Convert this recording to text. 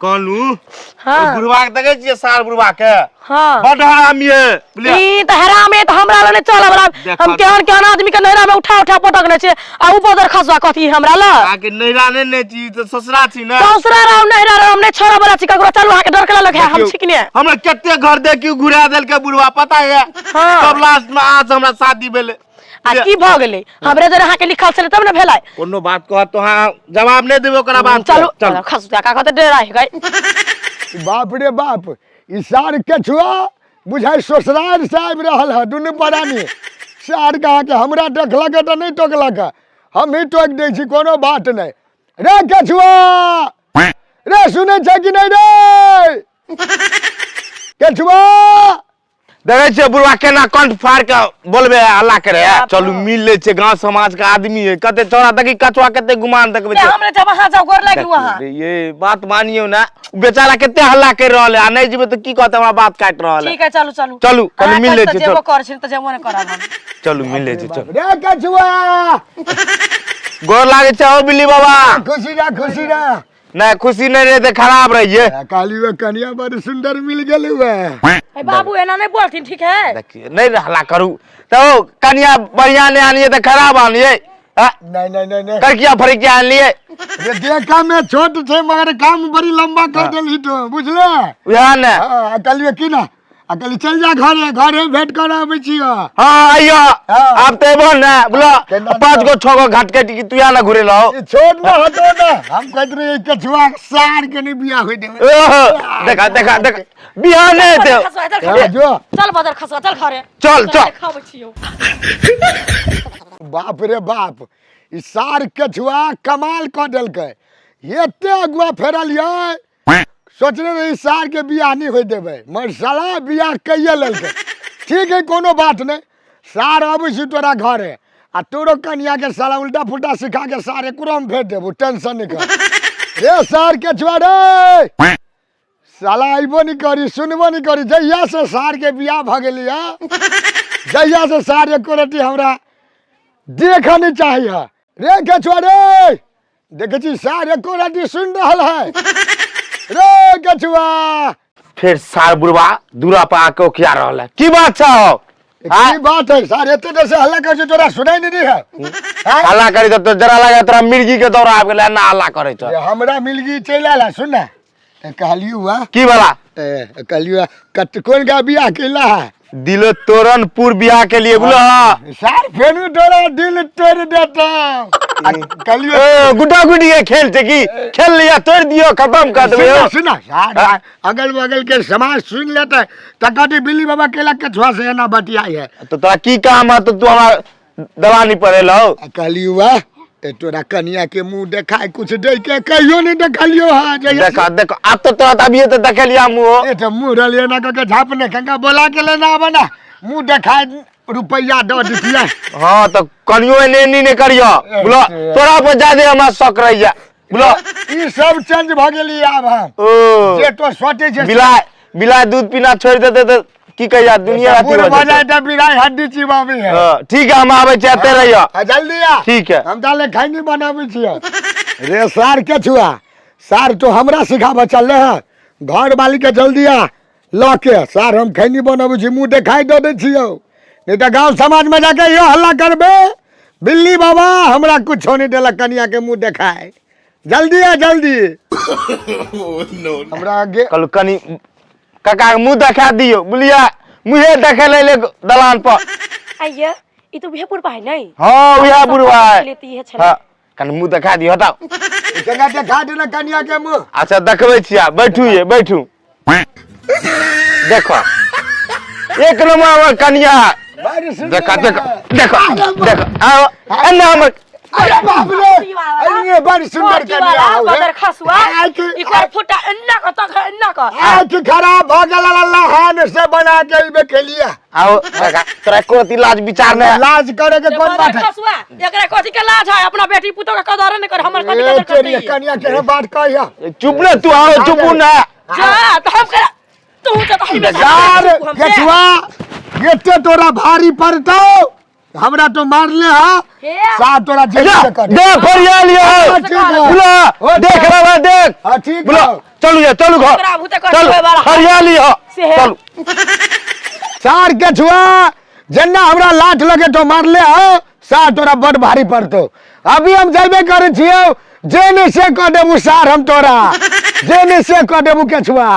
कहलू हाँ बुढ़वा के देखे छियै सार बुढ़वा के हाँ बड़ हराम ये ई त हराम है त हमरा ल चल बला हम केहन आदमी के नैरा में उठा उठा पटकने छे आ ऊपर दर खसवा कथी हमरा ल आके नैरा ने छी त ससुरा छी ना ससुरा राम नैरा राम ने छोरा बला छी ककरो चलू आके डर के लगे हम छी कि ने हमरा केते घर दे क्यों घुरा देल के बुढ़वा पता है सब लास्ट में आज हमरा शादी भेले आ की भ गेलै हमरे जरे अहाँ के लिखल छले तब न भेलै कोनो बात कह तो हां जवाब नहीं देबो ओकरा बात चलो खसुआ का कहते डरा है गई बाप रे बाप ई सार के छुआ बुझाई ससुराल साहब रहल है दुनु परानी सार कहा के हमरा देखलक त नहीं टोकलक हम ही टोक दे छी कोनो बात नहीं रे के छुआ रे सुने छ कि नहीं रे के छुआ देखे छे बुढ़वा केना कंठ फाड़ के बोलबे हल्ला करे चलू मिल ले छे गांव समाज का आदमी है कते छोरा तकी कछुआ कते गुमान देखबे छे हमरे जब वहां जाओ गोर लागी वहां ये बात मानियो ना बेचारा कते हल्ला कर रहल है आ नहीं जेबे तो की कहते हमरा बात काट रहल है ठीक है चलू चलू चलू कल मिल ले छे जेबो कर छी त जेबो ने करब हम चलू मिल ले छे चल रे के छुआ गोर लागे छे ओ बिल्ली बाबा खुशी रा नहीं खुशी नहीं रहे तो खराब रहिए काली वे कन्या बड़ी सुंदर मिल गेल है ए बाबू एना नहीं बोलथिन ठीक है देखिए नहीं हल्ला करू तो कन्या बढ़िया ले आनिए तो खराब आनिए नहीं करकिया फरिकिया आन लिए ये देखा में छोट छे मगर काम बड़ी लंबा कर देली तो बुझले यहाँ ने अकलिए की ना अकली चल जा घरे भेंट कर आबै छियो हां आइयो आप तो एबो ना बोलो 5 गो 6 गो घाट के तू यहाँ ना घुरे लो छोट ना हटो ना हम कहत रहे के छुआ सार के नहीं बियाह होई देबे देखा बियाह नहीं दे जो चल बदर खसवा चल घरे चल खाबै छियो बाप रे बाप ई सार के छुआ कमाल क देलकै एते अगुआ फेरल ये सोचने रही सार के बियाह नहीं हो देवे मगर साला बियाह कइए लेलकै ठीक है कोनो बात नहीं सार आबै छी तोरा घरे आ तोरो कन्या के साला उल्टा फुल्टा सिखा के सारे कुरम भेज देबो टेंशन नहीं कर रे सार के छुआ रे साला आइबो नहीं करी सुनबो नहीं करी जहिया से सार के बियाह भ गेली है जहिया से सार एको रति हमरा देख नहीं चाहिए रे के छुआ रे देखे छी सार एको रति सुन रहल है रे कछुआ फिर सार बुढ़वा दूरा पे आके क्या रहल है की बात छ की बात है सार एते देर से हल्ला कर तोरा सुनाई नहीं है हल्ला करी तो जरा लगे तोरा मिर्गी के दौरा आब गेले ना हल्ला करे छ हमरा मिर्गी चल आला सुन ना कहलियो हुआ की वाला कहलियो कौन का बियाह केला है दिल तोरनपुर बियाह के लिए बोलो सार फेनु तोरा दिल तोड़ देता कहलियो गुड्डा गुड्डी के खेल थे की खेल लिया तोड़ दियो खत्म कर देबे सुना सार अगल बगल के समाज सुन लेता त कहती बिल्ली बाबा केला के छुआ से ना बतियाई है तो तोरा की काम है तो तू हमार दलानी पड़े लो कहलियो हुआ तोरा कन्या के मुंह देखाय कुछ दे के कहियो नहीं देखलियो हां देखो अब तो तोरा तबियत देखलिया मुंह ए तो मुंह रलिए ना के झापने कंगा बोला के लेना बना मुंह देखाय रुपया दो दिया हां तो कनियो ने नहीं करियो बोलो तोरा पर ज्यादा हमरा शक रहिया बोलो ई सब चेंज भ गेली आब हम जे तो सोटे जे बिलाय दूध पीना छोड़ देते तो की कहिया दुनिया पूरे मजा त बिराई हड्डी चिबावे है ठीक है हम आवे चाहते रहियो जल्दी आ ठीक है हम ताले खैनी बनावे छियो रे सार के छुआ सार तो हमरा सिखाबे चलले है घर वाली के जल्दी आ ल के सार हम खैनी बनावे छी मुंह देखाई दे दे छियो नहीं तो गांव समाज में जाके यो हल्ला करबे बिल्ली बाबा हमरा कुछ नहीं देला कन्या के मुंह देखाए जल्दी आ जल्दी हमरा आगे कल कनी काका मुंह देखा दियो बुलिया मुहे देखे ले दलान पर आइया ई तो बिहेपुर पाए नहीं हां बिहा बुढ़वा है लेती है छले हां कन मुंह देखा दियो हटाओ जगह देखा दे ना कन्या के मुंह अच्छा देखबै छिया बैठू ये बैठू देखो एक नंबर कन्या देखो आओ एना हमर अरे बाप रे ये बड़ी सुंदर कन्या है बदर खसवा इकर फुटा अन्ना का तक अन्ना का आज खराब भ गेल अल्लाह हान से बना के इबे के लिए आओ तोरा कोती लाज विचार नहीं लाज करे के कोन बात है खसवा एकरा कथि के लाज है अपना बेटी पुतो का कदर नहीं कर हमर कथि के करती कन्या के बात कहिया चुप ले तू आओ चुप ना जा तो हम कर तू तो यार केछुआ एते तोरा भारी पड़तो हमरा तो मारले हा हे। सा तोरा जेल से कर दे फरिया लियो ठीक है। बुला देख रहा देख हाँ ठीक बुला है चलू जा चलू घर ओकरा भूते कर चल देबै बड़ा। फरिया लियो से है। चलू सार के छुआ जन्ना हमरा लाठ लगे तो मारले हा सा तोरा बड़ भारी पड़तो अभी हम जाबे करे छियो जेने से क देबू सार हम तोरा जेने से क देबू के छुआ